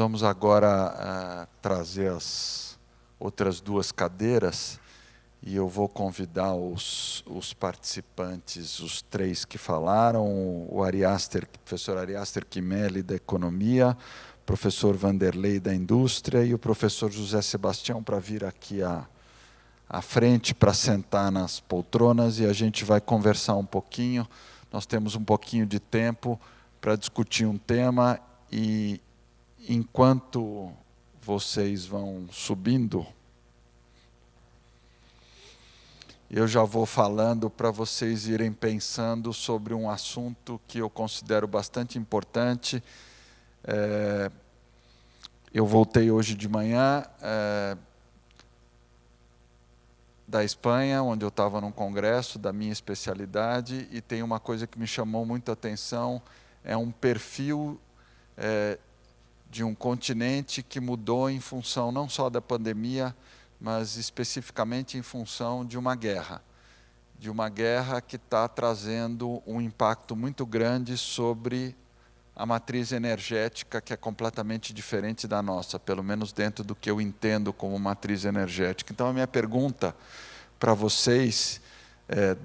vamos agora trazer as outras duas cadeiras e eu vou convidar os participantes, os três que falaram, o professor Ariaster Chimelli, da Economia, o professor Vanderlei, da Indústria, e o professor José Sebastião, para vir aqui à frente, para sentar nas poltronas, e a gente vai conversar um pouquinho. Nós temos um pouquinho de tempo para discutir um tema, e enquanto vocês vão subindo, eu já vou falando para vocês irem pensando sobre um assunto que eu considero bastante importante. Eu voltei hoje de manhã da Espanha, onde eu estava num congresso da minha especialidade, e tem uma coisa que me chamou muita atenção, é um perfil de um continente que mudou em função não só da pandemia, mas especificamente em função de uma guerra que está trazendo um impacto muito grande sobre a matriz energética, que é completamente diferente da nossa, pelo menos dentro do que eu entendo como matriz energética. Então, a minha pergunta para vocês,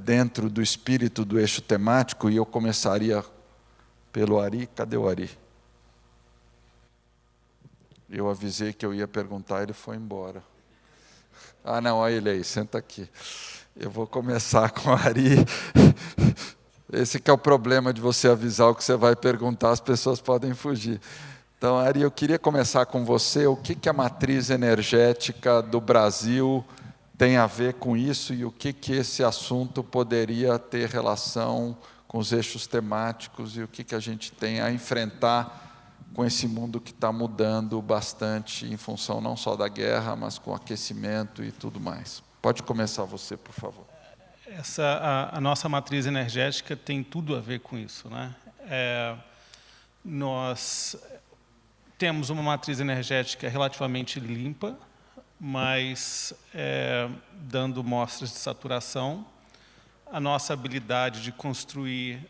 dentro do espírito do eixo temático, e eu começaria pelo Ari. Cadê o Ari? Eu avisei que eu ia perguntar, ele foi embora. Ah, não, olha ele aí, senta aqui. Eu vou começar com o Ari. Esse que é o problema de você avisar o que você vai perguntar, as pessoas podem fugir. Então, Ari, eu queria começar com você. O que a matriz energética do Brasil tem a ver com isso e o que esse assunto poderia ter relação com os eixos temáticos e o que a gente tem a enfrentar com esse mundo que está mudando bastante em função não só da guerra, mas com o aquecimento e tudo mais. Pode começar você, por favor. A nossa matriz energética tem tudo a ver com isso, né? Nós temos uma matriz energética relativamente limpa, mas dando mostras de saturação. A nossa habilidade de construir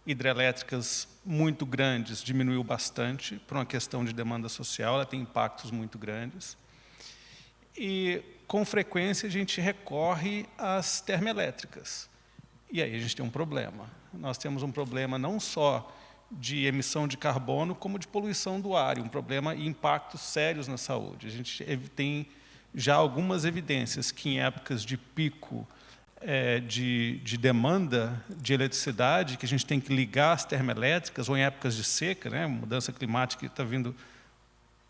hidrelétricas muito grandes diminuiu bastante por uma questão de demanda social, ela tem impactos muito grandes. E, com frequência, a gente recorre às termoelétricas. E aí a gente tem um problema. Nós temos um problema não só de emissão de carbono, como de poluição do ar, um problema e impactos sérios na saúde. A gente tem já algumas evidências que, em épocas de pico de demanda de eletricidade, que a gente tem que ligar as termoelétricas, ou em épocas de seca, né, mudança climática está vindo,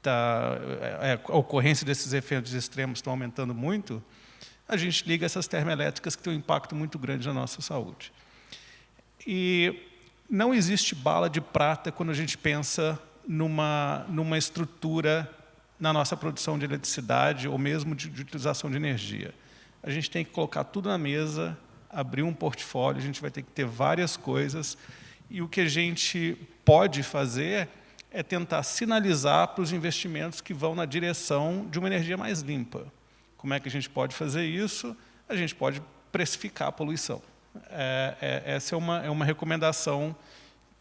a ocorrência desses efeitos extremos estão aumentando muito, a gente liga essas termoelétricas que têm um impacto muito grande na nossa saúde. E não existe bala de prata quando a gente pensa numa estrutura na nossa produção de eletricidade ou mesmo de utilização de energia. A gente tem que colocar tudo na mesa, abrir um portfólio, a gente vai ter que ter várias coisas, e o que a gente pode fazer é tentar sinalizar para os investimentos que vão na direção de uma energia mais limpa. Como é que a gente pode fazer isso? A gente pode precificar a poluição. Essa é uma recomendação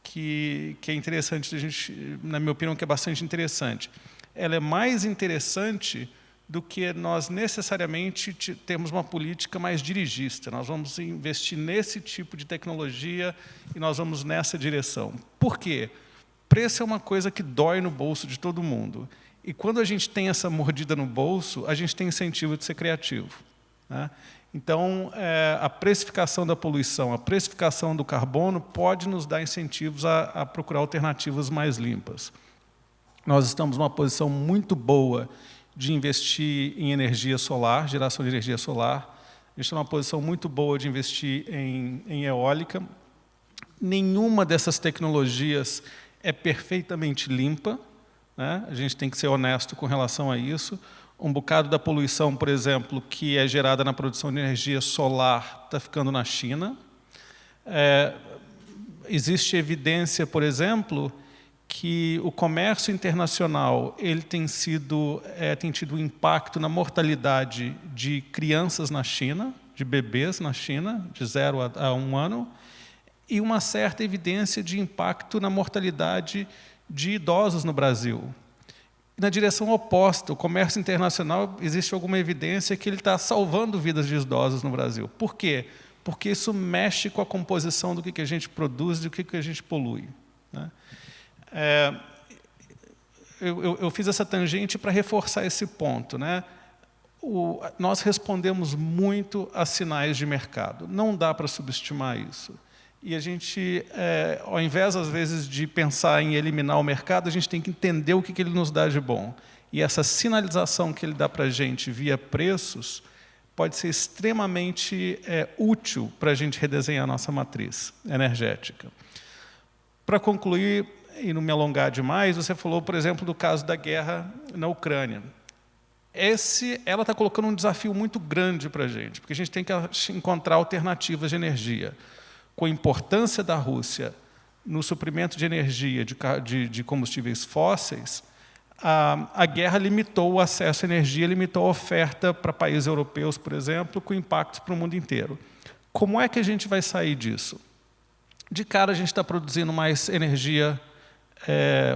que é interessante, na minha opinião, que é bastante interessante. Ela é mais interessante do que nós necessariamente temos uma política mais dirigista. Nós vamos investir nesse tipo de tecnologia e nós vamos nessa direção. Por quê? Preço é uma coisa que dói no bolso de todo mundo. E quando a gente tem essa mordida no bolso, a gente tem incentivo de ser criativo, né? Então, a precificação da poluição, a precificação do carbono pode nos dar incentivos a procurar alternativas mais limpas. Nós estamos numa posição muito boa de investir em energia solar, geração de energia solar. A gente está numa posição muito boa de investir em eólica. Nenhuma dessas tecnologias é perfeitamente limpa, né? A gente tem que ser honesto com relação a isso. Um bocado da poluição, por exemplo, que é gerada na produção de energia solar, está ficando na China. Existe evidência, por exemplo, que o comércio internacional tem tido um impacto na mortalidade de crianças na China, de bebês na China, de 0 a 1 ano, e uma certa evidência de impacto na mortalidade de idosos no Brasil. Na direção oposta, o comércio internacional, existe alguma evidência que ele está salvando vidas de idosos no Brasil. Por quê? Porque isso mexe com a composição do que a gente produz e do que a gente polui, né? Eu fiz essa tangente para reforçar esse ponto, né? Nós respondemos muito a sinais de mercado. Não dá para subestimar isso. E a gente, ao invés, às vezes, de pensar em eliminar o mercado, a gente tem que entender o que ele nos dá de bom. E essa sinalização que ele dá para a gente via preços pode ser extremamente útil para a gente redesenhar a nossa matriz energética. Para concluir, e não me alongar demais, você falou, por exemplo, do caso da guerra na Ucrânia. Ela está colocando um desafio muito grande para a gente, porque a gente tem que encontrar alternativas de energia. Com a importância da Rússia no suprimento de energia de combustíveis fósseis, a guerra limitou o acesso à energia, limitou a oferta para países europeus, por exemplo, com impactos para o mundo inteiro. Como é que a gente vai sair disso? De cara, a gente está produzindo mais energia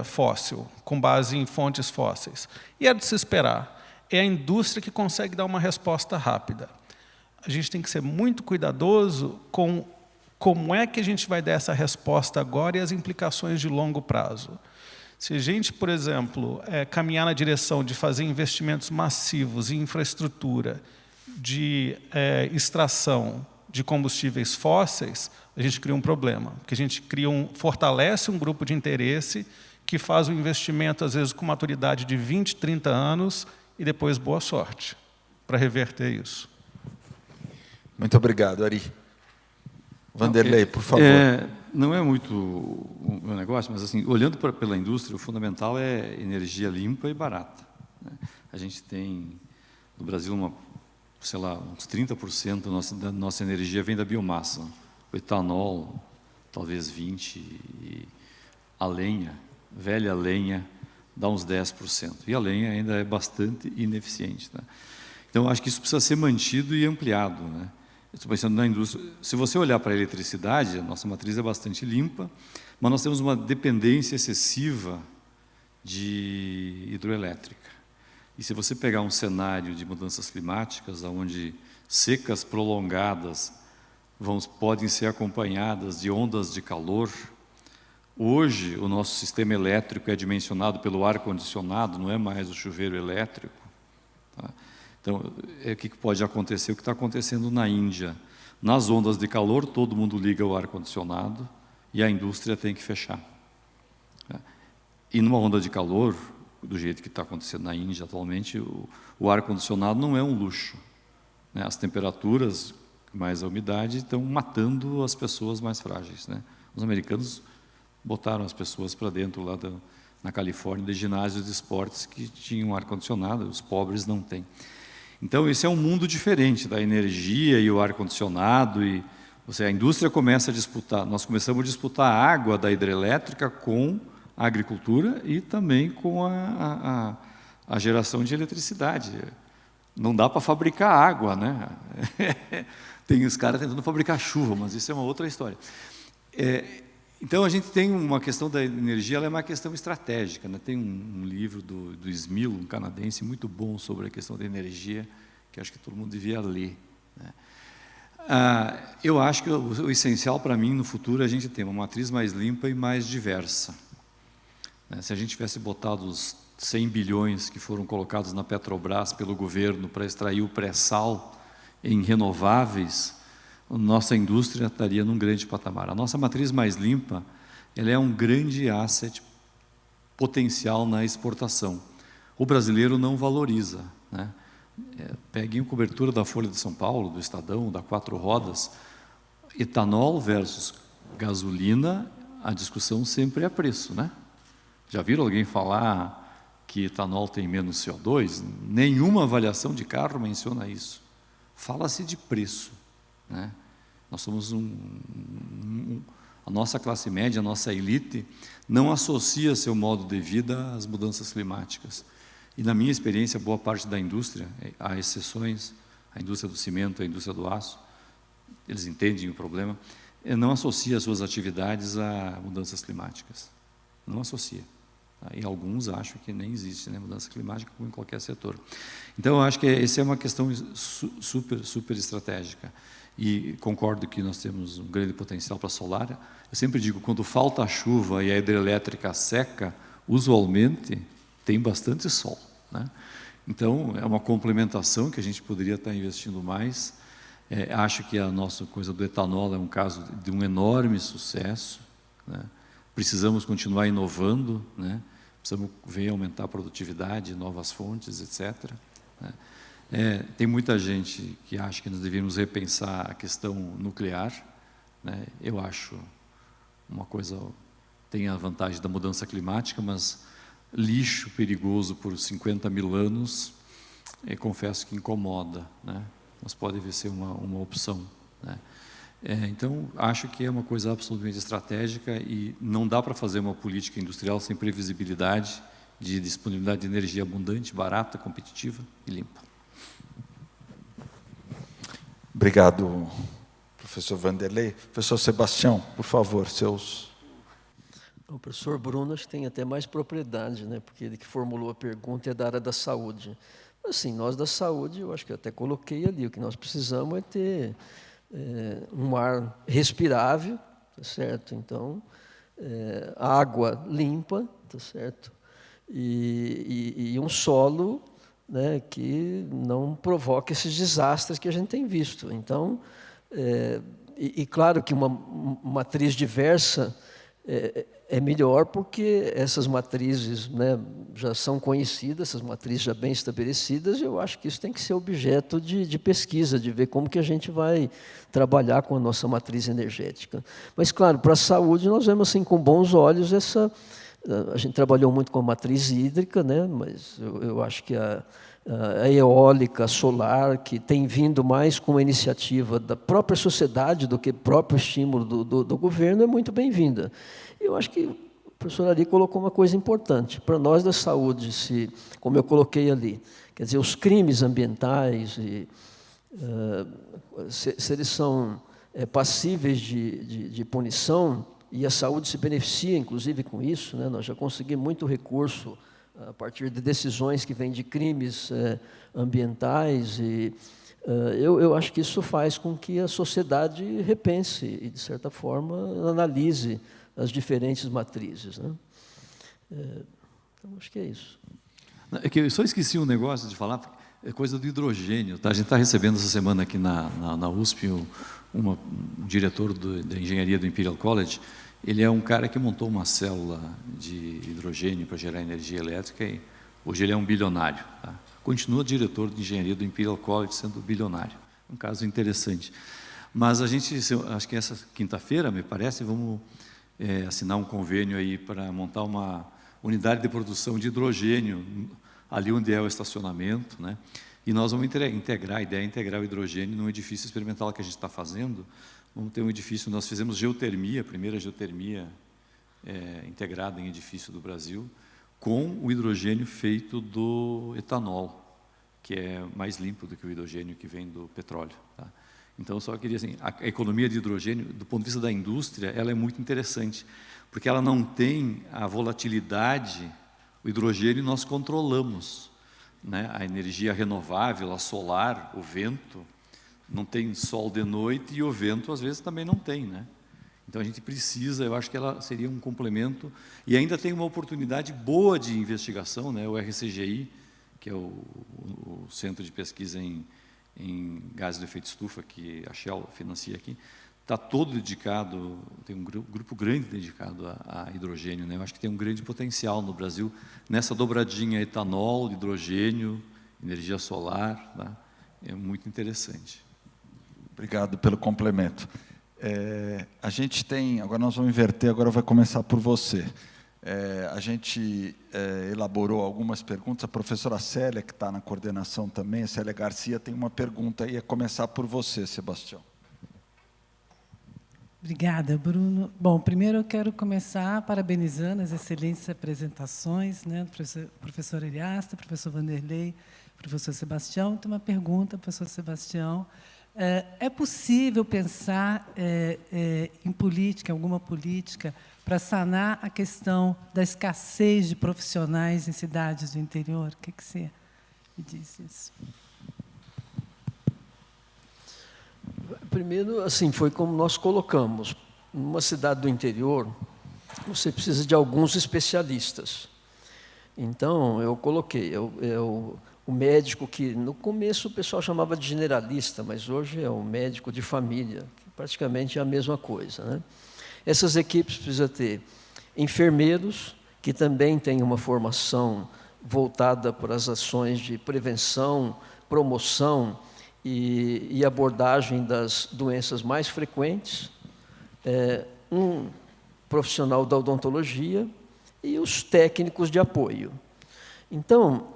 fóssil, com base em fontes fósseis. E é de se esperar. É a indústria que consegue dar uma resposta rápida. A gente tem que ser muito cuidadoso com como é que a gente vai dar essa resposta agora e as implicações de longo prazo. Se a gente, por exemplo, caminhar na direção de fazer investimentos massivos em infraestrutura de extração de combustíveis fósseis, a gente cria um problema, porque a gente fortalece um grupo de interesse que faz um investimento, às vezes, com maturidade de 20, 30 anos e depois boa sorte para reverter isso. Muito obrigado, Ari. Vanderlei, por favor. Não é muito o meu negócio, mas assim, olhando pela indústria, o fundamental é energia limpa e barata, né? A gente tem, no Brasil, sei lá, uns 30% da nossa energia vem da biomassa. O etanol, talvez 20%, e a lenha, velha lenha, dá uns 10%. E a lenha ainda é bastante ineficiente, né? Então, acho que isso precisa ser mantido e ampliado, né? Estou pensando na indústria. Se você olhar para a eletricidade, a nossa matriz é bastante limpa, mas nós temos uma dependência excessiva de hidroelétrica. E se você pegar um cenário de mudanças climáticas, onde secas prolongadas podem ser acompanhadas de ondas de calor, hoje o nosso sistema elétrico é dimensionado pelo ar-condicionado, não é mais o chuveiro elétrico, tá? Então, o que pode acontecer? O que está acontecendo na Índia? Nas ondas de calor, todo mundo liga o ar-condicionado e a indústria tem que fechar. E numa onda de calor, do jeito que está acontecendo na Índia atualmente, o ar-condicionado não é um luxo, né? As temperaturas, mais a umidade, estão matando as pessoas mais frágeis, né? Os americanos botaram as pessoas para dentro, lá na Califórnia, de ginásios de esportes que tinham ar-condicionado, os pobres não têm. Então, esse é um mundo diferente da energia e o ar-condicionado. A indústria começa a disputar, nós começamos a disputar a água da hidrelétrica com a agricultura e também com a geração de eletricidade. Não dá para fabricar água, né? Tem os caras tentando fabricar chuva, mas isso é uma outra história. Então, a gente tem uma questão da energia, ela é uma questão estratégica, né? Tem um livro do Smil, um canadense, muito bom sobre a questão da energia, que acho que todo mundo devia ler, né? Eu acho que o essencial para mim, no futuro, é a gente ter uma matriz mais limpa e mais diversa, né? Se a gente tivesse botado os 100 bilhões que foram colocados na Petrobras pelo governo para extrair o pré-sal em renováveis, nossa indústria estaria num grande patamar. A nossa matriz mais limpa, ela é um grande asset potencial na exportação. O brasileiro não valoriza, né? Peguem a cobertura da Folha de São Paulo, do Estadão, da Quatro Rodas, etanol versus gasolina, a discussão sempre é preço, né? Já viram alguém falar que etanol tem menos CO2? Nenhuma avaliação de carro menciona isso. Fala-se de preço, né? Nós somos a nossa classe média, a nossa elite, não associa seu modo de vida às mudanças climáticas. E, na minha experiência, boa parte da indústria, há exceções, a indústria do cimento, a indústria do aço, eles entendem o problema, não associa as suas atividades a mudanças climáticas. Não associa. tá? E alguns acham que nem existe, né, mudança climática como em qualquer setor. Então, eu acho que essa é uma questão super estratégica. E concordo que nós temos um grande potencial para solar. Eu sempre digo, quando falta a chuva e a hidrelétrica seca, usualmente tem bastante sol, né? Então, é uma complementação que a gente poderia estar investindo mais. Acho que a nossa coisa do etanol é um caso de um enorme sucesso, né? Precisamos continuar inovando, né? Precisamos ver aumentar a produtividade, novas fontes, etc., né? Tem muita gente que acha que nós deveríamos repensar a questão nuclear, né? Eu acho uma coisa, tem a vantagem da mudança climática, mas lixo perigoso por 50 mil anos, confesso que incomoda, né? Mas pode ser uma opção, né? Então, acho que é uma coisa absolutamente estratégica e não dá para fazer uma política industrial sem previsibilidade de disponibilidade de energia abundante, barata, competitiva e limpa. Obrigado, professor Vanderlei. Professor Sebastião, por favor, seus... O professor Bruno acho que tem até mais propriedade, né? Porque ele que formulou a pergunta é da área da saúde. Assim, nós da saúde, eu acho que eu até coloquei ali, o que nós precisamos é ter um ar respirável, tá certo? Então, água limpa, tá certo? E um solo, né, que não provoque esses desastres que a gente tem visto. Então, claro que uma matriz diversa é melhor porque essas matrizes, né, já são conhecidas, essas matrizes já bem estabelecidas, e eu acho que isso tem que ser objeto de pesquisa, de ver como que a gente vai trabalhar com a nossa matriz energética. Mas, claro, para a saúde nós vemos assim, com bons olhos essa... A gente trabalhou muito com a matriz hídrica, né, mas eu acho que a eólica, a solar, que tem vindo mais com a iniciativa da própria sociedade do que próprio estímulo do governo, é muito bem-vinda. Eu acho que o professor ali colocou uma coisa importante. Para nós da saúde, como eu coloquei ali, quer dizer, os crimes ambientais, se eles são passíveis de punição, e a saúde se beneficia, inclusive, com isso, né? Nós já conseguimos muito recurso a partir de decisões que vêm de crimes ambientais, e eu acho que isso faz com que a sociedade repense e, de certa forma, analise as diferentes matrizes, né? Então, acho que é isso. É que eu só esqueci um negócio de falar, é coisa do hidrogênio, tá? A gente está recebendo essa semana aqui na USP um diretor da engenharia do Imperial College. Ele é um cara que montou uma célula de hidrogênio para gerar energia elétrica e hoje ele é um bilionário, tá? Continua diretor de engenharia do Imperial College sendo bilionário. Um caso interessante. Mas a gente, acho que essa quinta-feira, me parece, vamos assinar um convênio aí para montar uma unidade de produção de hidrogênio ali onde é o estacionamento, né? E nós vamos integrar, a ideia é integrar o hidrogênio num edifício experimental que a gente está fazendo. Vamos ter um edifício, nós fizemos geotermia, a primeira geotermia integrada em edifício do Brasil, com o hidrogênio feito do etanol, que é mais limpo do que o hidrogênio que vem do petróleo, tá? Então, eu só queria assim, a economia de hidrogênio, do ponto de vista da indústria, ela é muito interessante, porque ela não tem a volatilidade, o hidrogênio nós controlamos, né? A energia renovável, a solar, o vento, não tem sol de noite e o vento às vezes também não tem, né? Então a gente precisa, eu acho que ela seria um complemento e ainda tem uma oportunidade boa de investigação, né? O RCGI, que é o Centro de Pesquisa em Gases de Efeito Estufa, que a Shell financia aqui, está todo dedicado, tem um grupo grande dedicado a hidrogênio, né? Eu acho que tem um grande potencial no Brasil nessa dobradinha etanol, hidrogênio, energia solar, tá? É muito interessante. Obrigado pelo complemento. A gente tem, agora nós vamos inverter, agora vai começar por você. A gente elaborou algumas perguntas, a professora Célia, que está na coordenação também, a Célia Garcia, tem uma pergunta aí, a começar por você, Sebastião. Obrigada, Bruno. Bom, primeiro eu quero começar parabenizando as excelentes apresentações, né, do professor Eliasta, professor Vanderlei, professor Sebastião. Tem uma pergunta, professor Sebastião. É possível pensar em política, alguma política, para sanar a questão da escassez de profissionais em cidades do interior? O que você me diz isso? Primeiro, assim, foi como nós colocamos. Numa cidade do interior, você precisa de alguns especialistas. Então, eu coloquei o médico que, no começo, o pessoal chamava de generalista, mas hoje é o médico de família, que praticamente é a mesma coisa, né? Essas equipes precisam ter enfermeiros, que também têm uma formação voltada para as ações de prevenção, promoção e abordagem das doenças mais frequentes, um profissional da odontologia e os técnicos de apoio. Então,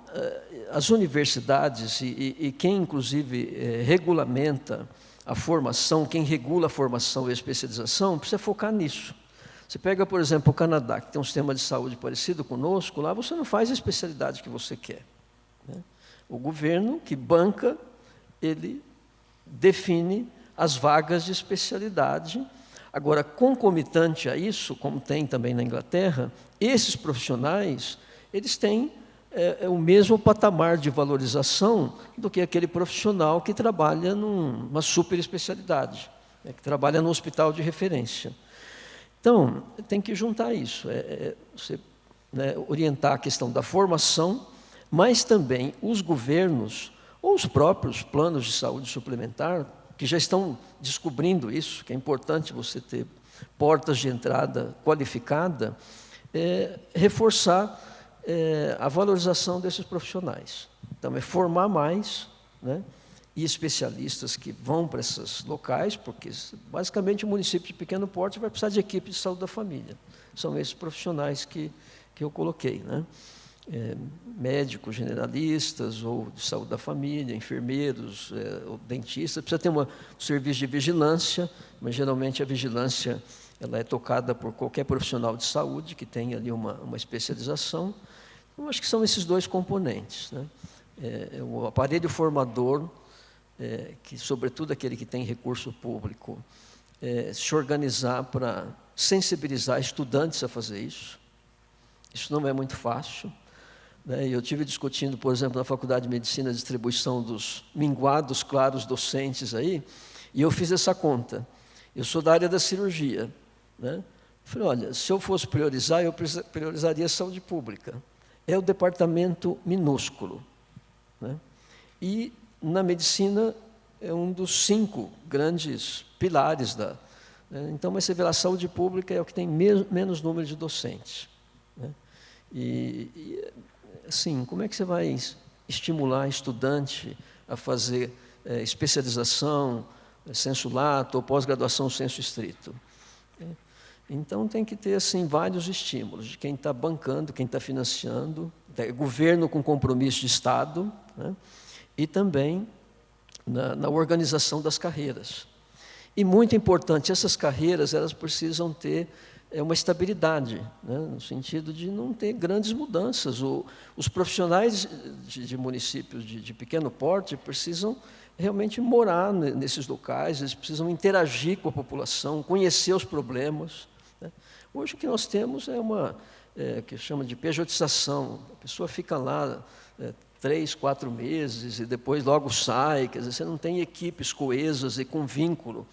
as universidades e quem, inclusive, regulamenta a formação, quem regula a formação e a especialização, precisa focar nisso. Você pega, por exemplo, o Canadá, que tem um sistema de saúde parecido conosco, lá você não faz a especialidade que você quer, né? O governo que banca, ele define as vagas de especialidade. Agora, concomitante a isso, como tem também na Inglaterra, esses profissionais, eles têm o mesmo patamar de valorização do que aquele profissional que trabalha numa super especialidade, né, que trabalha no hospital de referência. Então, tem que juntar isso, você, né, orientar a questão da formação, mas também os governos, ou os próprios planos de saúde suplementar, que já estão descobrindo isso, que é importante você ter portas de entrada qualificada, reforçar a valorização desses profissionais. Então, é formar mais, né, e especialistas que vão para esses locais, porque, basicamente, o município de pequeno porte vai precisar de equipe de saúde da família. São esses profissionais que eu coloquei, né? Médicos generalistas, ou de saúde da família, enfermeiros, ou dentistas. Precisa ter um serviço de vigilância, mas, geralmente, a vigilância ela é tocada por qualquer profissional de saúde que tenha ali uma especialização. Eu acho que são esses dois componentes, né? O aparelho formador, que, sobretudo, aquele que tem recurso público, se organizar para sensibilizar estudantes a fazer isso. Isso não é muito fácil, né? Eu tive discutindo, por exemplo, na Faculdade de Medicina, a distribuição dos minguados claros docentes aí, e eu fiz essa conta. Eu sou da área da cirurgia, né? Falei, olha, se eu fosse priorizar, eu priorizaria a saúde pública. É o departamento minúsculo, né? E, na medicina, é um dos 5 grandes pilares da... né? Então, mas você vê lá, a saúde pública é o que tem menos número de docentes, né? Assim, como é que você vai estimular estudante a fazer especialização, sensu lato, ou pós-graduação sensu estrito? Então, tem que ter, assim, vários estímulos, de quem está bancando, quem está financiando, governo com compromisso de Estado, né? E também na organização das carreiras. E, muito importante, essas carreiras, elas precisam ter uma estabilidade, né, no sentido de não ter grandes mudanças. Os profissionais de municípios de pequeno porte precisam realmente morar nesses locais, eles precisam interagir com a população, conhecer os problemas, né? Hoje o que nós temos é que chama de pejotização. A pessoa fica lá 3, 4 meses e depois logo sai. Quer dizer, você não tem equipes coesas e com vínculo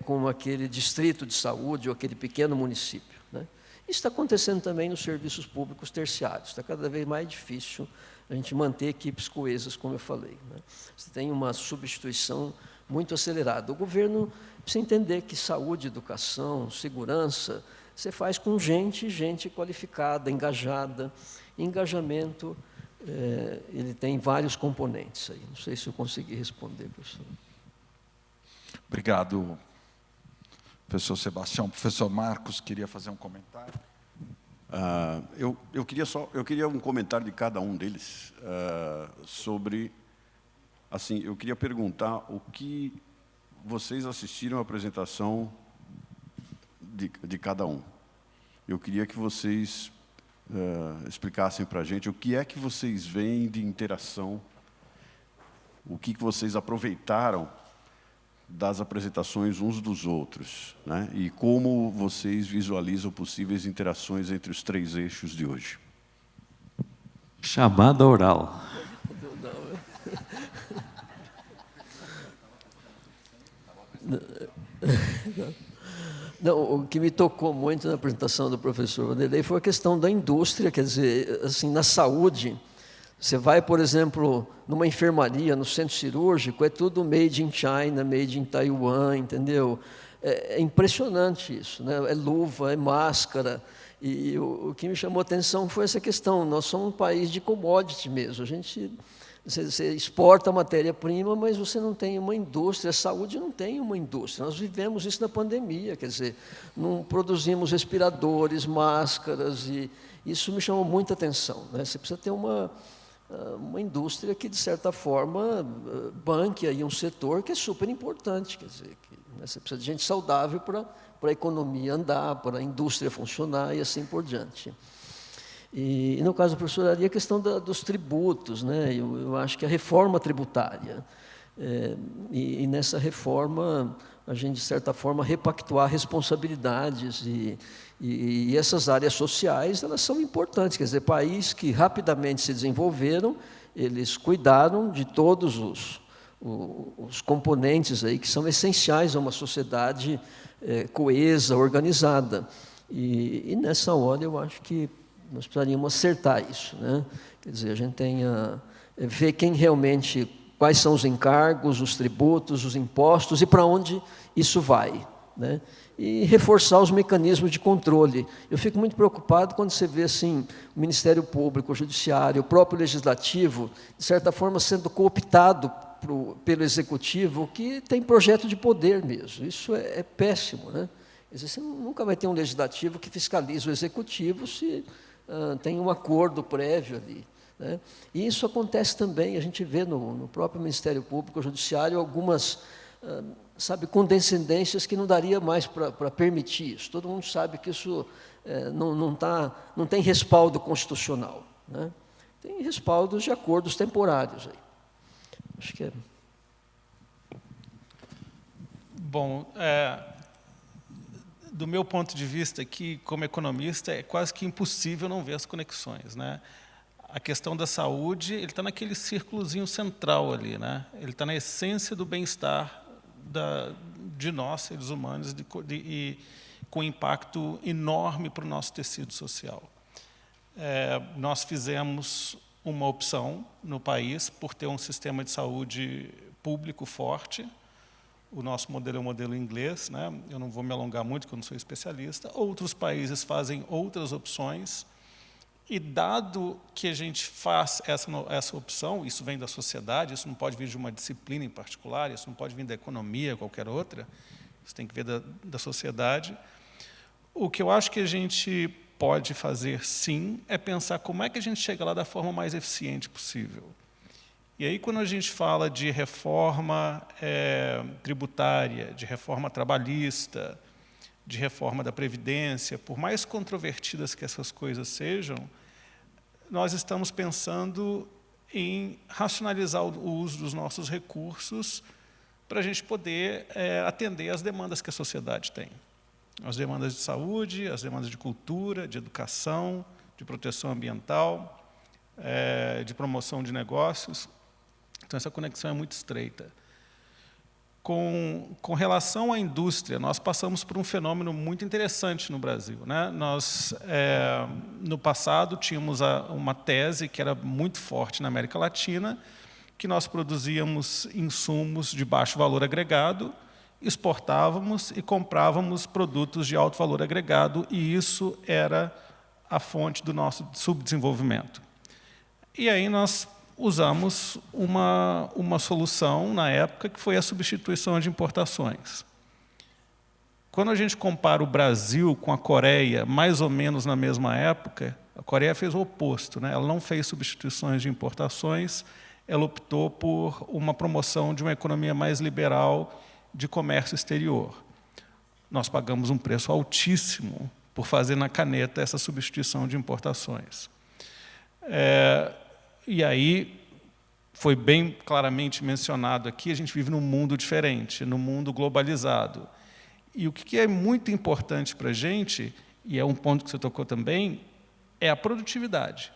com aquele distrito de saúde ou aquele pequeno município, né? Isso está acontecendo também nos serviços públicos terciários. Está cada vez mais difícil a gente manter equipes coesas, como eu falei, né? Você tem uma substituição muito acelerada. O governo precisa entender que saúde, educação, segurança, você faz com gente qualificada, engajada. Engajamento, ele tem vários componentes aí. Não sei se eu consegui responder, professor. Obrigado, professor Sebastião. Professor Marcos queria fazer um comentário. Eu queria um comentário de cada um deles sobre, assim, eu queria perguntar o que vocês assistiram à apresentação de cada um. Eu queria que vocês explicassem para a gente o que é que vocês veem de interação, o que vocês aproveitaram das apresentações uns dos outros, né? E como vocês visualizam possíveis interações entre os 3 eixos de hoje. Chamada oral. Não, o que me tocou muito na apresentação do professor Vanderlei foi a questão da indústria, quer dizer, assim, na saúde, você vai, por exemplo, numa enfermaria, no centro cirúrgico, é tudo made in China, made in Taiwan, entendeu? É impressionante isso, né? É luva, é máscara. E o que me chamou a atenção foi essa questão, nós somos um país de commodity mesmo, você exporta matéria-prima, mas você não tem uma indústria, a saúde não tem uma indústria. Nós vivemos isso na pandemia, quer dizer, não produzimos respiradores, máscaras, e isso me chamou muita atenção, né? Você precisa ter uma indústria que, de certa forma, banque aí um setor que é super importante, quer dizer, né, você precisa de gente saudável para a economia andar, para a indústria funcionar e assim por diante. E no caso do professor Ari, a questão dos tributos, né? Eu acho que a reforma tributária, e nessa reforma a gente, de certa forma, repactuar responsabilidades e essas áreas sociais, elas são importantes, quer dizer, países que rapidamente se desenvolveram, eles cuidaram de todos os componentes aí que são essenciais a uma sociedade coesa, organizada. E nessa hora eu acho que nós precisaríamos acertar isso, né? Quer dizer, a gente ver quem realmente, quais são os encargos, os tributos, os impostos e para onde isso vai, né? E reforçar os mecanismos de controle. Eu fico muito preocupado quando você vê assim, o Ministério Público, o Judiciário, o próprio Legislativo, de certa forma, sendo cooptado pelo Executivo, que tem projeto de poder mesmo. Isso é péssimo, né? Quer dizer, você nunca vai ter um Legislativo que fiscalize o Executivo se tem um acordo prévio ali, né? E isso acontece também, a gente vê no próprio Ministério Público, o Judiciário, algumas, condescendências que não daria mais para permitir isso. Todo mundo sabe que isso não tem respaldo constitucional, né? Tem respaldos de acordos temporários aí. Acho que é. Bom, do meu ponto de vista aqui, como economista, é quase que impossível não ver as conexões, né? A questão da saúde, ele está naquele círculozinho central ali, né? Ele está na essência do bem-estar de nós, seres humanos, e com impacto enorme para o nosso tecido social. Nós fizemos uma opção no país por ter um sistema de saúde público forte. O nosso modelo é o modelo inglês, né? Eu não vou me alongar muito, porque eu não sou especialista. Outros países fazem outras opções, e dado que a gente faz essa opção, isso vem da sociedade, isso não pode vir de uma disciplina em particular, isso não pode vir da economia ou qualquer outra, isso tem que vir da sociedade. O que eu acho que a gente pode fazer, sim, é pensar como é que a gente chega lá da forma mais eficiente possível. E aí, quando a gente fala de reforma tributária, de reforma trabalhista, de reforma da Previdência, por mais controvertidas que essas coisas sejam, nós estamos pensando em racionalizar o uso dos nossos recursos para a gente poder atender às demandas que a sociedade tem. As demandas de saúde, as demandas de cultura, de educação, de proteção ambiental, de promoção de negócios. Então, essa conexão é muito estreita. Com relação à indústria, nós passamos por um fenômeno muito interessante no Brasil, né? Nós, no passado, tínhamos uma tese que era muito forte na América Latina, que nós produzíamos insumos de baixo valor agregado, exportávamos e comprávamos produtos de alto valor agregado, e isso era a fonte do nosso subdesenvolvimento. E aí nós usamos uma solução, na época, que foi a substituição de importações. Quando a gente compara o Brasil com a Coreia, mais ou menos na mesma época, a Coreia fez o oposto, né? Ela não fez substituições de importações, ela optou por uma promoção de uma economia mais liberal de comércio exterior. Nós pagamos um preço altíssimo por fazer na caneta essa substituição de importações. E aí, foi bem claramente mencionado aqui, a gente vive num mundo diferente, num mundo globalizado. E o que é muito importante para a gente, e é um ponto que você tocou também, é a produtividade.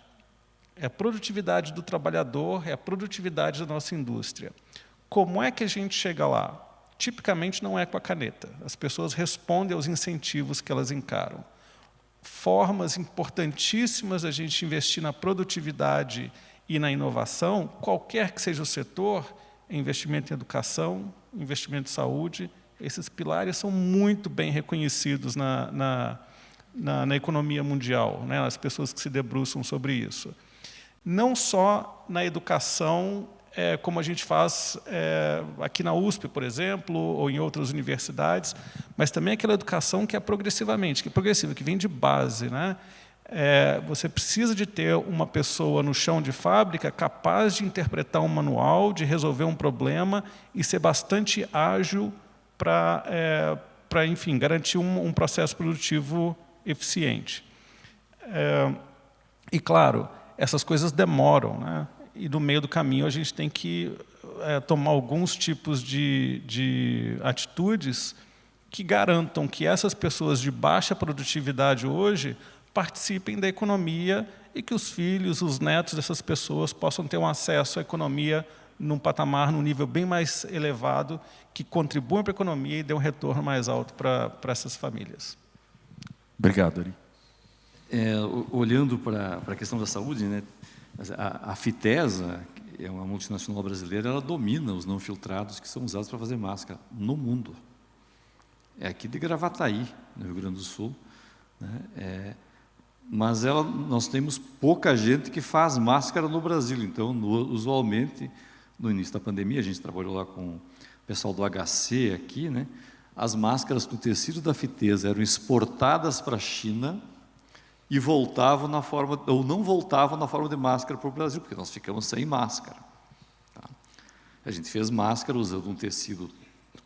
É a produtividade do trabalhador, é a produtividade da nossa indústria. Como é que a gente chega lá? Tipicamente não é com a caneta. As pessoas respondem aos incentivos que elas encaram. Formas importantíssimas da gente investir na produtividade e na inovação, qualquer que seja o setor, é investimento em educação, investimento em saúde. Esses pilares são muito bem reconhecidos na economia mundial, né? As pessoas que se debruçam sobre isso. Não só na educação, como a gente faz aqui na USP, por exemplo, ou em outras universidades, mas também aquela educação que é progressiva, que vem de base, né? Você precisa de ter uma pessoa no chão de fábrica capaz de interpretar um manual, de resolver um problema e ser bastante ágil para, enfim, garantir um processo produtivo eficiente. E, claro, essas coisas demoram, né? E no meio do caminho a gente tem que tomar alguns tipos de atitudes que garantam que essas pessoas de baixa produtividade hoje participem da economia e que os filhos, os netos dessas pessoas possam ter um acesso à economia num patamar, num nível bem mais elevado, que contribuam para a economia e dê um retorno mais alto para essas famílias. Obrigado, Ari. Olhando para a questão da saúde, né, a Fitesa, que é uma multinacional brasileira, ela domina os não filtrados que são usados para fazer máscara no mundo. É aqui de Gravataí, no Rio Grande do Sul, né? Mas nós temos pouca gente que faz máscara no Brasil. Então, usualmente, no início da pandemia, a gente trabalhou lá com o pessoal do HC aqui, né? As máscaras com tecido da Fitesa eram exportadas para a China e voltavam na forma, ou não voltavam na forma de máscara para o Brasil, porque nós ficamos sem máscara. Tá? A gente fez máscara usando um tecido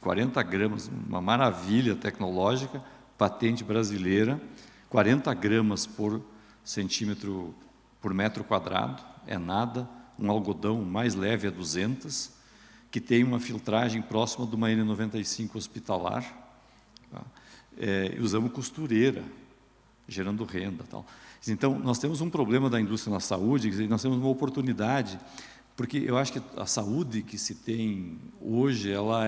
40 gramas, uma maravilha tecnológica, patente brasileira, 40 gramas por centímetro, por metro quadrado, é nada, um algodão mais leve é 200, que tem uma filtragem próxima de uma N95 hospitalar, tá? Usamos costureira, gerando renda. Tal. Então, nós temos um problema da indústria na saúde, nós temos uma oportunidade, porque eu acho que a saúde que se tem hoje, ela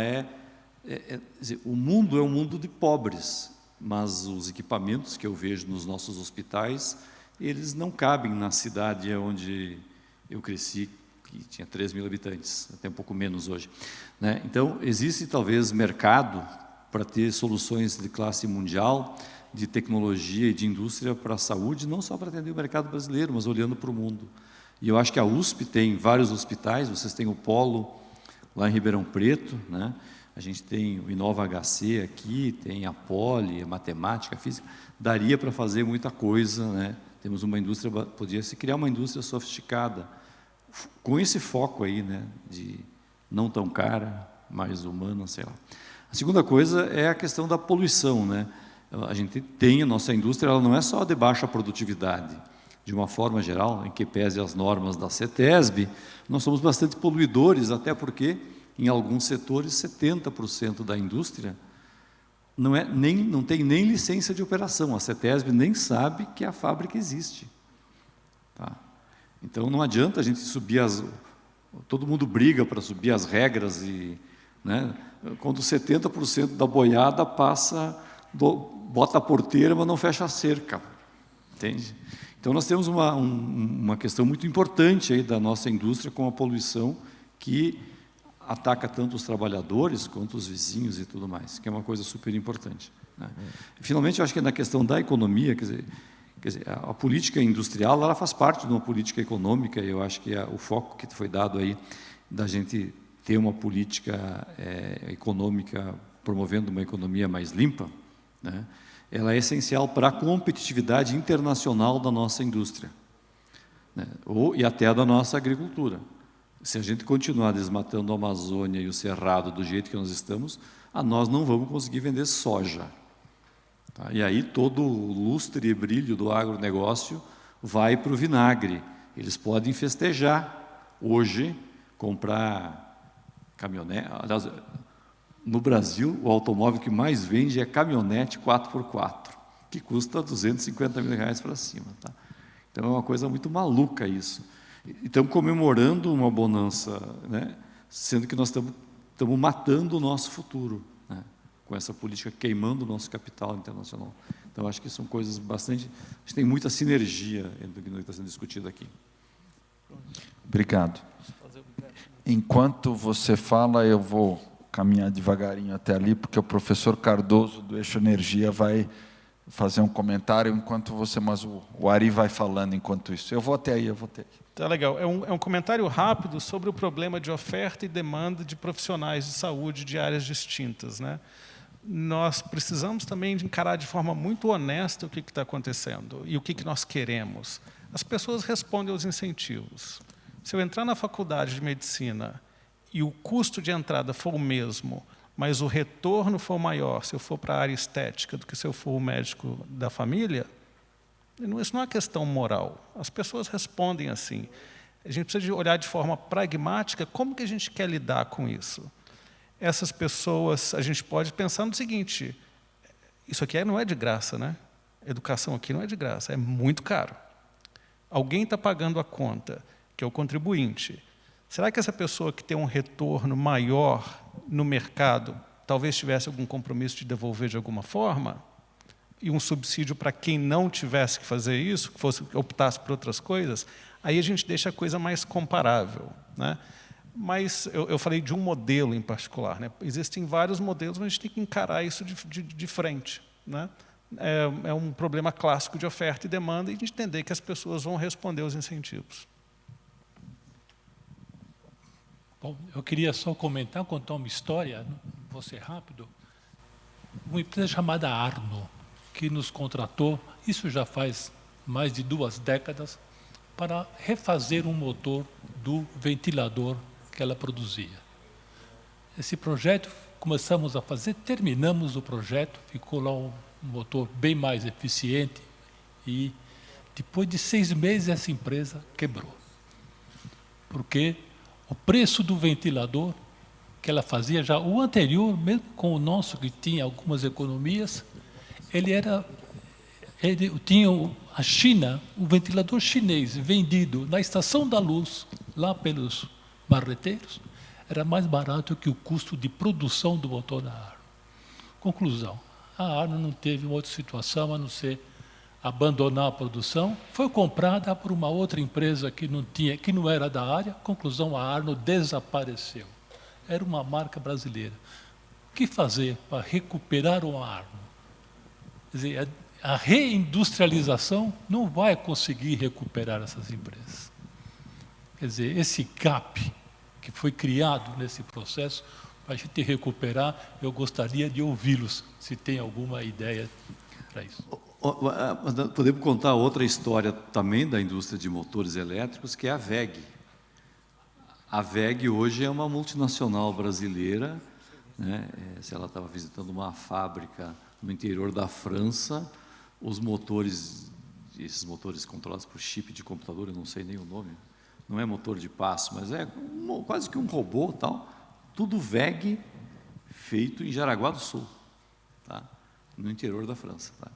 o mundo é um mundo de pobres, mas os equipamentos que eu vejo nos nossos hospitais, eles não cabem na cidade onde eu cresci, que tinha 3.000 habitantes, até um pouco menos hoje, né? Então, existe talvez mercado para ter soluções de classe mundial, de tecnologia e de indústria para a saúde, não só para atender o mercado brasileiro, mas olhando para o mundo. E eu acho que a USP tem vários hospitais, vocês têm o Polo lá em Ribeirão Preto, né? A gente tem o Inova HC aqui, tem a Poli, a matemática, a física, daria para fazer muita coisa, né? Temos uma indústria, podia se criar uma indústria sofisticada, com esse foco aí, né? De não tão cara, mais humana, sei lá. A segunda coisa é a questão da poluição, né? A gente tem, a nossa indústria, ela não é só de baixa produtividade. De uma forma geral, em que pese as normas da CETESB, nós somos bastante poluidores, até porque, em alguns setores, 70% da indústria não tem nem licença de operação. A CETESB nem sabe que a fábrica existe. Tá? Então, não adianta a gente subir todo mundo briga para subir as regras, né? Quando 70% da boiada passa, bota a porteira, mas não fecha a cerca. Entende? Então, nós temos uma questão muito importante aí da nossa indústria com a poluição, que ataca tanto os trabalhadores quanto os vizinhos e tudo mais, que é uma coisa super importante, né? Finalmente, eu acho que na questão da economia, quer dizer, a política industrial, ela faz parte de uma política econômica, e eu acho que o foco que foi dado aí da gente ter uma política econômica promovendo uma economia mais limpa, né? Ela é essencial para a competitividade internacional da nossa indústria, né? E até da nossa agricultura. Se a gente continuar desmatando a Amazônia e o Cerrado do jeito que nós estamos, nós não vamos conseguir vender soja. Tá? E aí todo o lustre e brilho do agronegócio vai para o vinagre. Eles podem festejar hoje comprar caminhonete. Aliás, no Brasil, o automóvel que mais vende é caminhonete 4x4, que custa R$250 mil para cima. Tá? Então, é uma coisa muito maluca isso. E estamos comemorando uma bonança, né? Sendo que nós estamos matando o nosso futuro, né? Com essa política queimando o nosso capital internacional. Então, acho que são coisas bastante... A gente tem muita sinergia entre o que está sendo discutido aqui. Obrigado. Enquanto você fala, eu vou caminhar devagarinho até ali, porque o professor Cardoso, do Eixo Energia, vai fazer um comentário, mas o Ari vai falando enquanto isso. Eu vou até aí. Tá legal. É um comentário rápido sobre o problema de oferta e demanda de profissionais de saúde de áreas distintas, né? Nós precisamos também encarar de forma muito honesta o que está acontecendo e o que nós queremos. As pessoas respondem aos incentivos. Se eu entrar na faculdade de medicina e o custo de entrada for o mesmo, mas o retorno for maior se eu for para a área estética do que se eu for o médico da família, isso não é questão moral. As pessoas respondem assim. A gente precisa de olhar de forma pragmática como que a gente quer lidar com isso. Essas pessoas, a gente pode pensar no seguinte, isso aqui não é de graça, né? Educação aqui não é de graça, é muito caro. Alguém está pagando a conta, que é o contribuinte. Será que essa pessoa que tem um retorno maior no mercado, talvez tivesse algum compromisso de devolver de alguma forma? E um subsídio para quem não tivesse que fazer isso, que optasse por outras coisas? Aí a gente deixa a coisa mais comparável, né? Mas eu falei de um modelo em particular, né? Existem vários modelos, mas a gente tem que encarar isso de frente, né? É um problema clássico de oferta e demanda e de entender que as pessoas vão responder aos incentivos. Bom, eu queria só contar uma história, vou ser rápido. Uma empresa chamada Arno, que nos contratou, isso já faz mais de 2 décadas, para refazer um motor do ventilador que ela produzia. Esse projeto começamos a fazer, terminamos o projeto, ficou lá um motor bem mais eficiente e depois de 6 meses essa empresa quebrou. Porque o preço do ventilador que ela fazia já, o anterior, mesmo com o nosso que tinha algumas economias, ele tinha a China, o ventilador chinês vendido na Estação da Luz, lá pelos barreteiros, era mais barato que o custo de produção do motor da Arno. Conclusão, a Arno não teve uma outra situação a não ser abandonar a produção, foi comprada por uma outra empresa que não era da área, conclusão, a Arno desapareceu. Era uma marca brasileira. O que fazer para recuperar uma Arno? Quer dizer, a reindustrialização não vai conseguir recuperar essas empresas. Quer dizer, esse gap que foi criado nesse processo, para a gente recuperar, eu gostaria de ouvi-los, se tem alguma ideia para isso. Podemos contar outra história também da indústria de motores elétricos, que é a WEG. A WEG hoje é uma multinacional brasileira, né? Se ela estava visitando uma fábrica no interior da França, os motores, esses motores controlados por chip de computador, eu não sei nem o nome, não é motor de passo, mas é quase que um robô, tal, tudo WEG feito em Jaraguá do Sul, tá? No interior da França. Tá?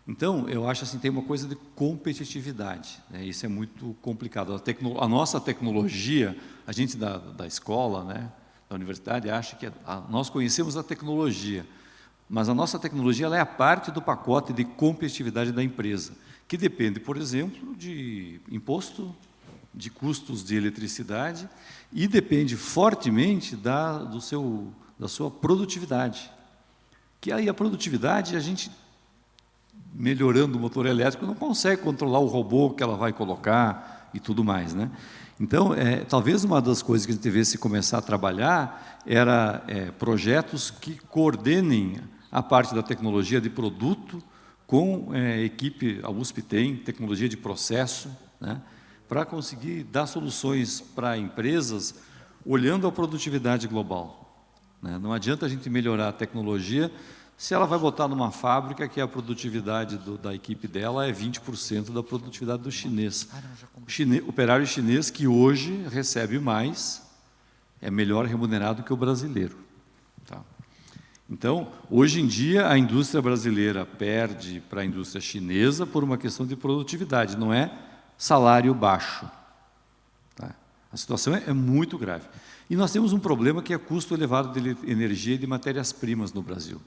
Então, eu acho assim, tem uma coisa de competitividade, né? Isso é muito complicado. A nossa tecnologia, a gente da escola, né, da universidade, acha que nós conhecemos a tecnologia, mas a nossa tecnologia ela é a parte do pacote de competitividade da empresa, que depende, por exemplo, de imposto, de custos de eletricidade e depende fortemente da sua produtividade. Que aí a produtividade, a gente, melhorando o motor elétrico, não consegue controlar o robô que ela vai colocar e tudo mais, né? Então, talvez uma das coisas que a gente devesse começar a trabalhar era projetos que coordenem a parte da tecnologia de produto com a equipe, a USP tem tecnologia de processo, né, para conseguir dar soluções para empresas olhando a produtividade global, né? Não adianta a gente melhorar a tecnologia se ela vai botar numa fábrica que a produtividade da equipe dela é 20% da produtividade do chinês. O operário chinês que hoje recebe mais é melhor remunerado que o brasileiro. Tá? Então, hoje em dia, a indústria brasileira perde para a indústria chinesa por uma questão de produtividade, não é salário baixo. Tá? A situação é muito grave. E nós temos um problema que é custo elevado de energia e de matérias-primas no Brasil.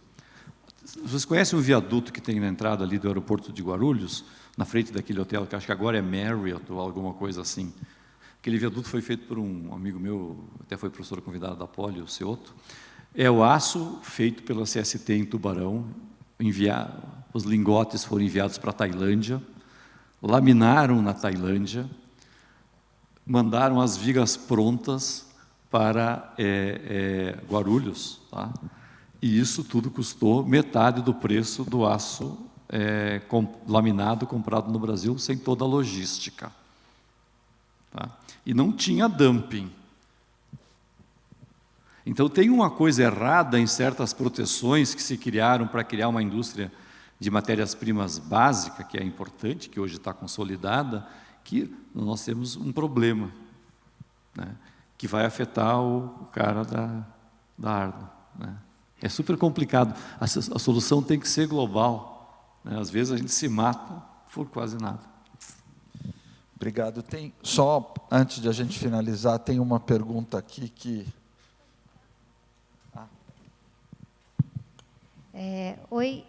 Vocês conhecem um viaduto que tem na entrada ali do aeroporto de Guarulhos, na frente daquele hotel, que acho que agora é Marriott ou alguma coisa assim? Aquele viaduto foi feito por um amigo meu, até foi professor convidado da Poli, o Cioto. É o aço feito pela CST em Tubarão, os lingotes foram enviados para a Tailândia, laminaram na Tailândia, mandaram as vigas prontas para Guarulhos, tá? E isso tudo custou metade do preço do aço laminado comprado no Brasil, sem toda a logística. Tá? E não tinha dumping. Então, tem uma coisa errada em certas proteções que se criaram para criar uma indústria de matérias-primas básica, que é importante, que hoje está consolidada, que nós temos um problema, né, que vai afetar o cara da Arno. Né? É super complicado. A solução tem que ser global. Né? Às vezes a gente se mata por quase nada. Obrigado. Só antes de a gente finalizar, tem uma pergunta aqui que... Oi,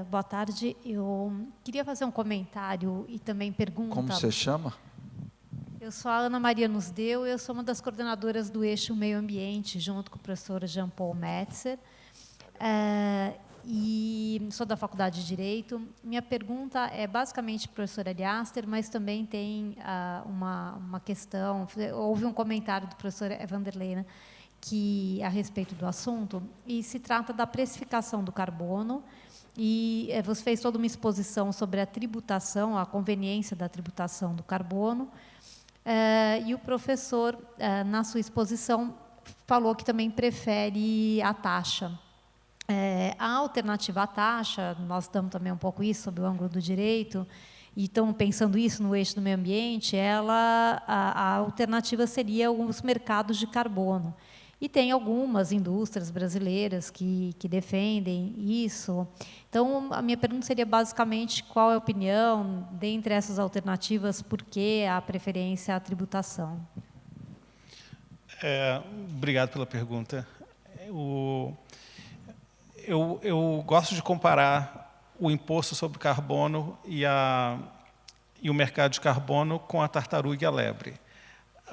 boa tarde. Eu queria fazer um comentário e também pergunta... Como você chama? Eu sou a Ana Maria Nusdeu, eu sou uma das coordenadoras do Eixo Meio Ambiente, junto com o professor Jean Paul Metzer, e sou da Faculdade de Direito. Minha pergunta é basicamente para o professor Eliaster, mas também tem uma questão, houve um comentário do professor Vanderlei, a respeito do assunto, e se trata da precificação do carbono, e você fez toda uma exposição sobre a tributação, a conveniência da tributação do carbono, e o professor, na sua exposição, falou que também prefere a taxa. A alternativa à taxa, nós estamos também um pouco isso sob o ângulo do direito, e estamos pensando isso no eixo do meio ambiente, a alternativa seria os mercados de carbono. E tem algumas indústrias brasileiras que defendem isso. Então, a minha pergunta seria basicamente qual é a opinião, dentre essas alternativas, por que a preferência à tributação? Obrigado pela pergunta. Eu gosto de comparar o imposto sobre carbono e o mercado de carbono com a tartaruga e a lebre.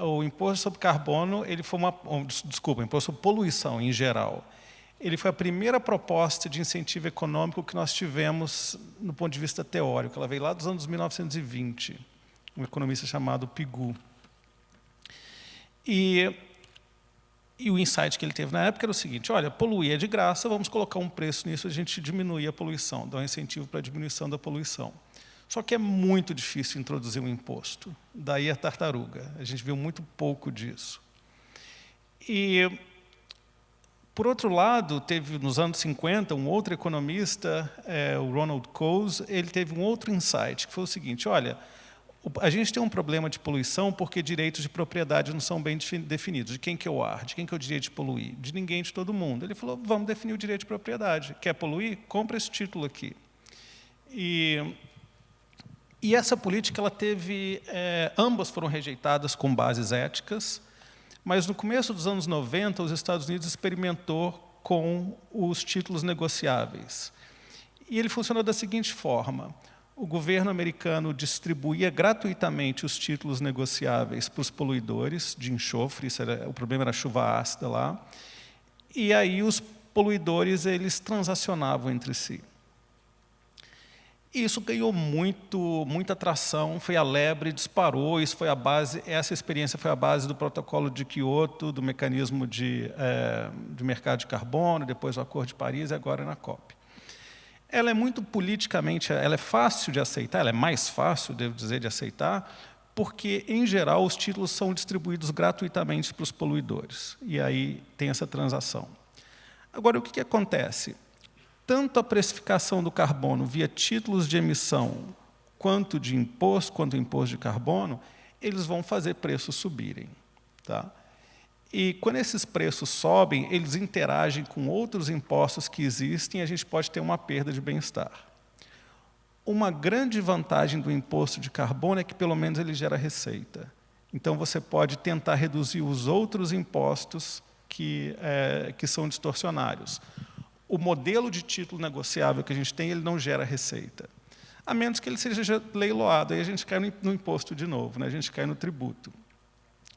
O imposto sobre carbono, ele foi o imposto sobre poluição em geral. Ele foi a primeira proposta de incentivo econômico que nós tivemos no ponto de vista teórico. Ela veio lá dos anos 1920, um economista chamado Pigou. E o insight que ele teve na época era o seguinte: olha, poluir é de graça, vamos colocar um preço nisso, a gente diminui a poluição, dá um incentivo para a diminuição da poluição. Só que é muito difícil introduzir um imposto. Daí a tartaruga. A gente viu muito pouco disso. E, por outro lado, teve nos anos 50 um outro economista, o Ronald Coase, ele teve um outro insight, que foi o seguinte: olha, a gente tem um problema de poluição porque direitos de propriedade não são bem definidos. De quem que é o ar? De quem que é o direito de poluir? De ninguém, de todo mundo. Ele falou, vamos definir o direito de propriedade. Quer poluir? Compra esse título aqui. E essa política, ela teve, ambas foram rejeitadas com bases éticas, mas no começo dos anos 90, os Estados Unidos experimentou com os títulos negociáveis. E ele funcionou da seguinte forma: o governo americano distribuía gratuitamente os títulos negociáveis para os poluidores de enxofre, o problema era a chuva ácida lá, e aí os poluidores eles transacionavam entre si. E isso ganhou muita atração, foi a lebre, disparou, isso foi a base, essa experiência foi a base do protocolo de Kyoto, do mecanismo de mercado de carbono, depois o Acordo de Paris e agora na COP. Ela é muito politicamente, ela é fácil de aceitar, ela é mais fácil, devo dizer, de aceitar, porque, em geral, os títulos são distribuídos gratuitamente para os poluidores, e aí tem essa transação. Agora, o que acontece? Tanto a precificação do carbono via títulos de emissão, quanto o imposto de carbono, eles vão fazer preços subirem. Tá? E quando esses preços sobem, eles interagem com outros impostos que existem e a gente pode ter uma perda de bem-estar. Uma grande vantagem do imposto de carbono é que, pelo menos, ele gera receita. Então, você pode tentar reduzir os outros impostos que são distorcionários. O modelo de título negociável que a gente tem, ele não gera receita. A menos que ele seja leiloado, aí a gente cai no imposto de novo, né? A gente cai no tributo.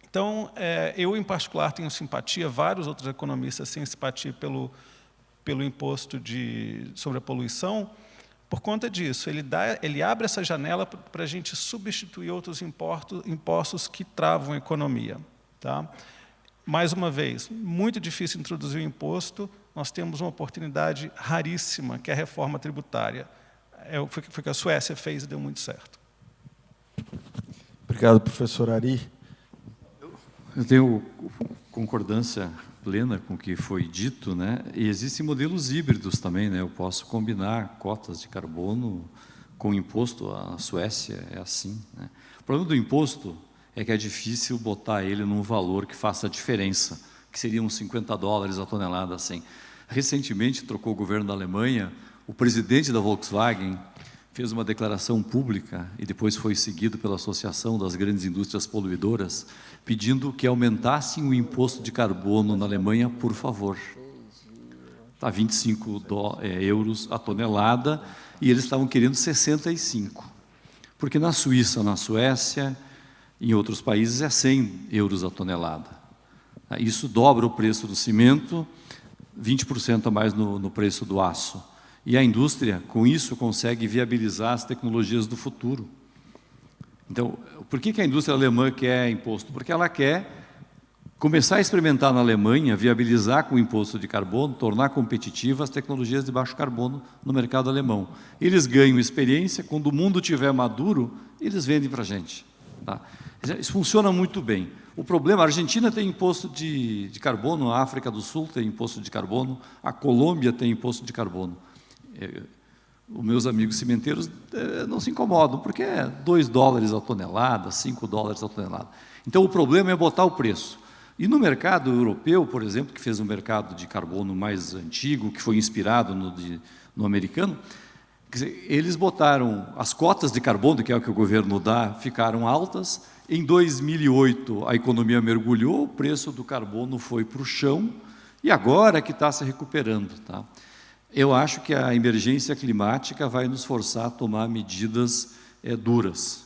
Então, eu, em particular, tenho simpatia, vários outros economistas têm simpatia pelo imposto sobre a poluição, por conta disso. Ele abre essa janela para a gente substituir outros impostos que travam a economia. Tá? Mais uma vez, muito difícil introduzir o imposto, nós temos uma oportunidade raríssima, que é a reforma tributária. Foi o que a Suécia fez e deu muito certo. Obrigado, professor Ari. Eu tenho concordância plena com o que foi dito, né? E existem modelos híbridos também, né? Eu posso combinar cotas de carbono com imposto. A Suécia é assim, né? O problema do imposto é que é difícil botar ele num valor que faça a diferença, que seriam $50 a tonelada, assim. Recentemente, trocou o governo da Alemanha, o presidente da Volkswagen fez uma declaração pública, e depois foi seguido pela Associação das Grandes Indústrias Poluidoras, pedindo que aumentassem o imposto de carbono na Alemanha, por favor. Está 25 euros a tonelada, e eles estavam querendo 65. Porque na Suíça, na Suécia, em outros países, é 100 euros a tonelada. Isso dobra o preço do cimento, 20% a mais no preço do aço. E a indústria, com isso, consegue viabilizar as tecnologias do futuro. Então, por que a indústria alemã quer imposto? Porque ela quer começar a experimentar na Alemanha, viabilizar com o imposto de carbono, tornar competitivas as tecnologias de baixo carbono no mercado alemão. Eles ganham experiência, quando o mundo estiver maduro, eles vendem para a gente. Tá? Isso funciona muito bem. O problema, a Argentina tem imposto de carbono, a África do Sul tem imposto de carbono, a Colômbia tem imposto de carbono. Os meus amigos cimenteiros não se incomodam, porque é $2 a tonelada, $5 a tonelada. Então, o problema é botar o preço. E no mercado europeu, por exemplo, que fez um mercado de carbono mais antigo, que foi inspirado no americano, quer dizer, eles botaram as cotas de carbono, que é o que o governo dá, ficaram altas. Em 2008, a economia mergulhou, o preço do carbono foi para o chão, e agora é que está se recuperando. Tá? Eu acho que a emergência climática vai nos forçar a tomar medidas duras.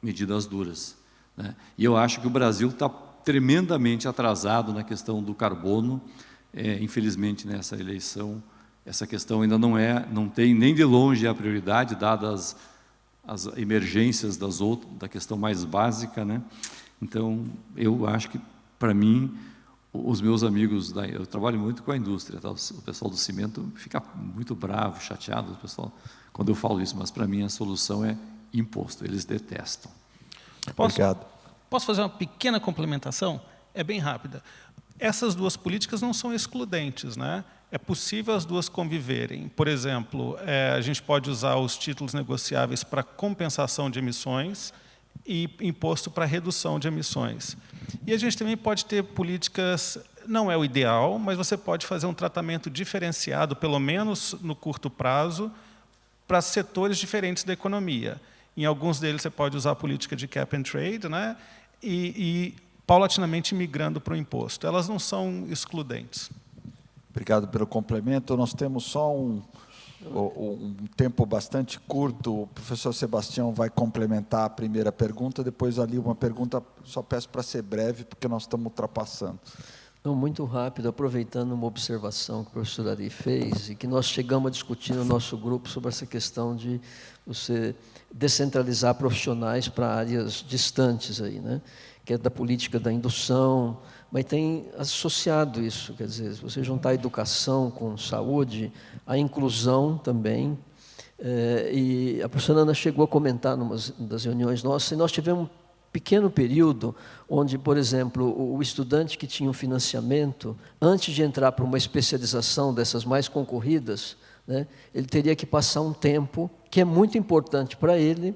Né? E eu acho que o Brasil está tremendamente atrasado na questão do carbono. Infelizmente, nessa eleição, essa questão ainda não tem nem de longe a prioridade, dadas as emergências da questão mais básica. Né? Então, eu acho que, para mim, os meus amigos, eu trabalho muito com a indústria, tá? O pessoal do cimento fica muito bravo, chateado, pessoal, quando eu falo isso, mas para mim a solução é imposto, eles detestam. Obrigado. Posso fazer uma pequena complementação? É bem rápida. Essas duas políticas não são excludentes, né? É possível as duas conviverem. Por exemplo, a gente pode usar os títulos negociáveis para compensação de emissões e imposto para redução de emissões. E a gente também pode ter políticas, não é o ideal, mas você pode fazer um tratamento diferenciado, pelo menos no curto prazo, para setores diferentes da economia. Em alguns deles você pode usar a política de cap and trade, né? e paulatinamente migrando para o imposto. Elas não são excludentes. Obrigado pelo complemento. Nós temos só um tempo bastante curto. O professor Sebastião vai complementar a primeira pergunta, depois ali uma pergunta, só peço para ser breve, porque nós estamos ultrapassando. Não, muito rápido, aproveitando uma observação que o professor Ari fez, e que nós chegamos a discutir no nosso grupo sobre essa questão de você descentralizar profissionais para áreas distantes, aí, né? Que é da política da indução, mas tem associado isso, quer dizer, se você juntar a educação com saúde, a inclusão também, e a professora Ana chegou a comentar numa das reuniões nossas, e nós tivemos um pequeno período onde, por exemplo, o estudante que tinha um financiamento, antes de entrar para uma especialização dessas mais concorridas, né, ele teria que passar um tempo, que é muito importante para ele,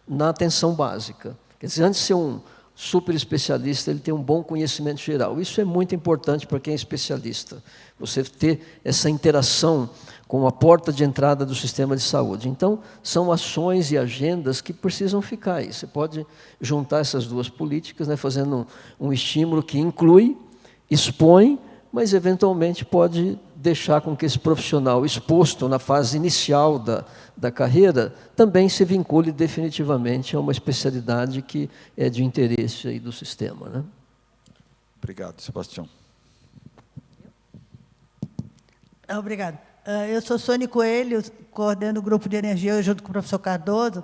na atenção básica. Quer dizer, antes de ser super especialista ele tem um bom conhecimento geral. Isso é muito importante para quem é especialista, você ter essa interação com a porta de entrada do sistema de saúde. Então, são ações e agendas que precisam ficar aí. Você pode juntar essas duas políticas, né, fazendo um estímulo que inclui, expõe, mas eventualmente pode deixar com que esse profissional exposto na fase inicial da carreira também se vincule definitivamente a uma especialidade que é de interesse aí do sistema, né? Obrigado, Sebastião. Obrigada. Eu sou Sônia Coelho, coordeno o grupo de energia junto com o professor Cardoso.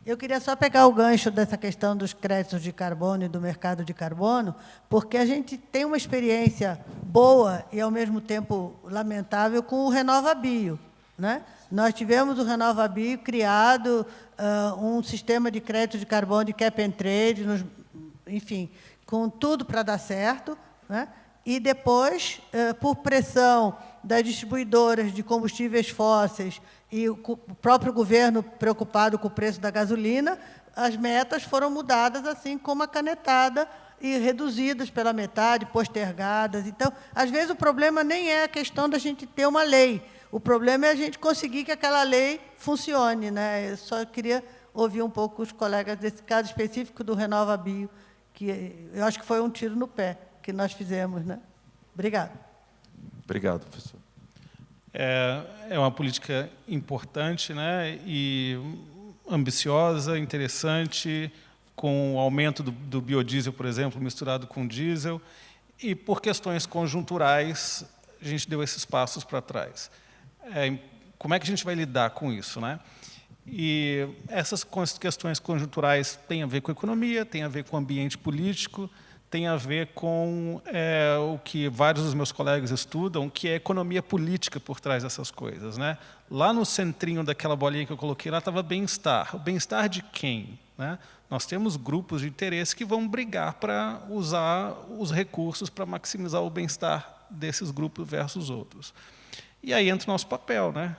Eu queria só pegar o gancho dessa questão dos créditos de carbono e do mercado de carbono, porque a gente tem uma experiência boa e, ao mesmo tempo, lamentável com o RenovaBio, né? Nós tivemos o RenovaBio criado, um sistema de crédito de carbono de cap and trade, enfim, com tudo para dar certo, né? E depois, por pressão das distribuidoras de combustíveis fósseis e o próprio governo preocupado com o preço da gasolina, as metas foram mudadas assim como a canetada e reduzidas pela metade, postergadas. Então, às vezes, o problema nem é a questão da gente ter uma lei, o problema é a gente conseguir que aquela lei funcione, né? Eu só queria ouvir um pouco os colegas desse caso específico do RenovaBio, que eu acho que foi um tiro no pé que nós fizemos, né? Obrigada. Obrigado, professor. É uma política importante, né, e ambiciosa, interessante, com o aumento do biodiesel, por exemplo, misturado com diesel, e por questões conjunturais, a gente deu esses passos para trás. Como é que a gente vai lidar com isso, né? E essas questões conjunturais têm a ver com a economia, têm a ver com o ambiente político, tem a ver com o que vários dos meus colegas estudam, que é a economia política por trás dessas coisas, né? Lá no centrinho daquela bolinha que eu coloquei, lá estava bem-estar. O bem-estar de quem, né? Nós temos grupos de interesse que vão brigar para usar os recursos para maximizar o bem-estar desses grupos versus outros. E aí entra o nosso papel, né?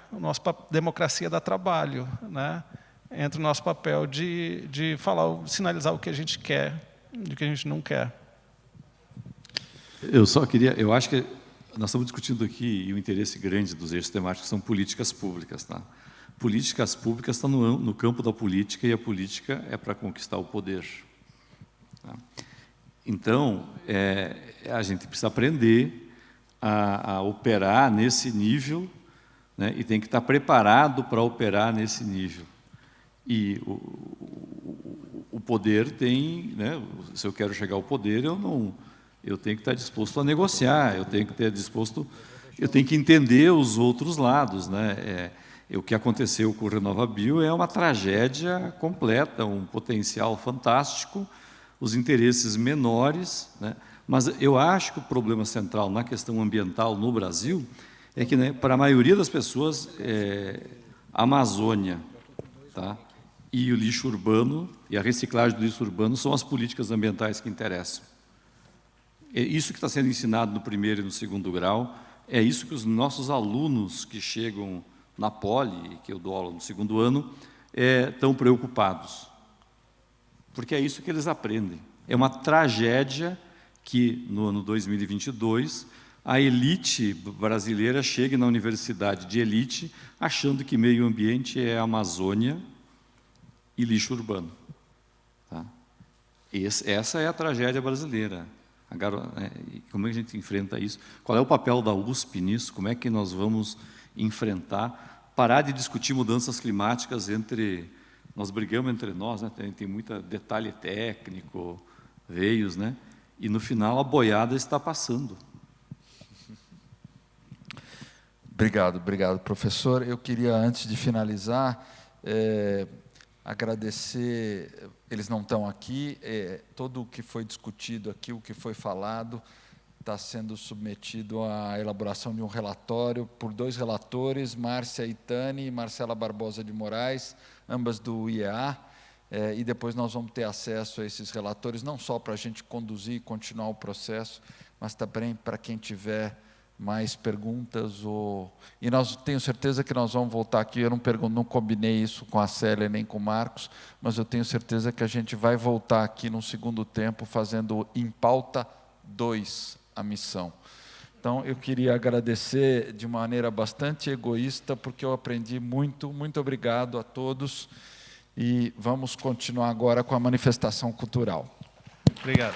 Democracia dá trabalho, né? Entra o nosso papel de falar, sinalizar o que a gente quer, do que a gente não quer. Eu acho que nós estamos discutindo aqui, e o interesse grande dos eixos temáticos são políticas públicas, tá? Políticas públicas estão no campo da política, e a política é para conquistar o poder, tá? Então, a gente precisa aprender a operar nesse nível, né? E tem que estar preparado para operar nesse nível. E o poder tem, né, se eu quero chegar ao poder, eu tenho que estar disposto a negociar, eu tenho que entender os outros lados, né? O que aconteceu com o RenovaBio é uma tragédia completa, um potencial fantástico, os interesses menores, né? Mas eu acho que o problema central na questão ambiental no Brasil é que, né, para a maioria das pessoas, a Amazônia, tá, e o lixo urbano e a reciclagem do lixo urbano são as políticas ambientais que interessam. É isso que está sendo ensinado no primeiro e no segundo grau, é isso que os nossos alunos que chegam na Poli, que eu dou aula no segundo ano, estão preocupados. Porque é isso que eles aprendem. É uma tragédia que, no ano 2022, a elite brasileira chegue na universidade de elite achando que meio ambiente é Amazônia e lixo urbano. Tá? Essa é a tragédia brasileira. Agora, como é que a gente enfrenta isso? Qual é o papel da USP nisso? Como é que nós vamos enfrentar? Parar de discutir mudanças climáticas nós brigamos entre nós, né? Tem muito detalhe técnico, veios, né? E no final a boiada está passando. Obrigado, professor. Eu queria, antes de finalizar, agradecer, eles não estão aqui, todo o que foi discutido aqui, o que foi falado, está sendo submetido à elaboração de um relatório por 2 relatores, Márcia Itani e Marcela Barbosa de Moraes, ambas do IEA, e depois nós vamos ter acesso a esses relatores, não só para a gente conduzir e continuar o processo, mas também para quem tiver mais perguntas. E tenho certeza que nós vamos voltar aqui. Eu não combinei isso com a Célia nem com o Marcos, mas eu tenho certeza que a gente vai voltar aqui no segundo tempo, fazendo em pauta 2 a missão. Então, eu queria agradecer de maneira bastante egoísta, porque eu aprendi muito. Muito obrigado a todos. E vamos continuar agora com a manifestação cultural. Obrigado.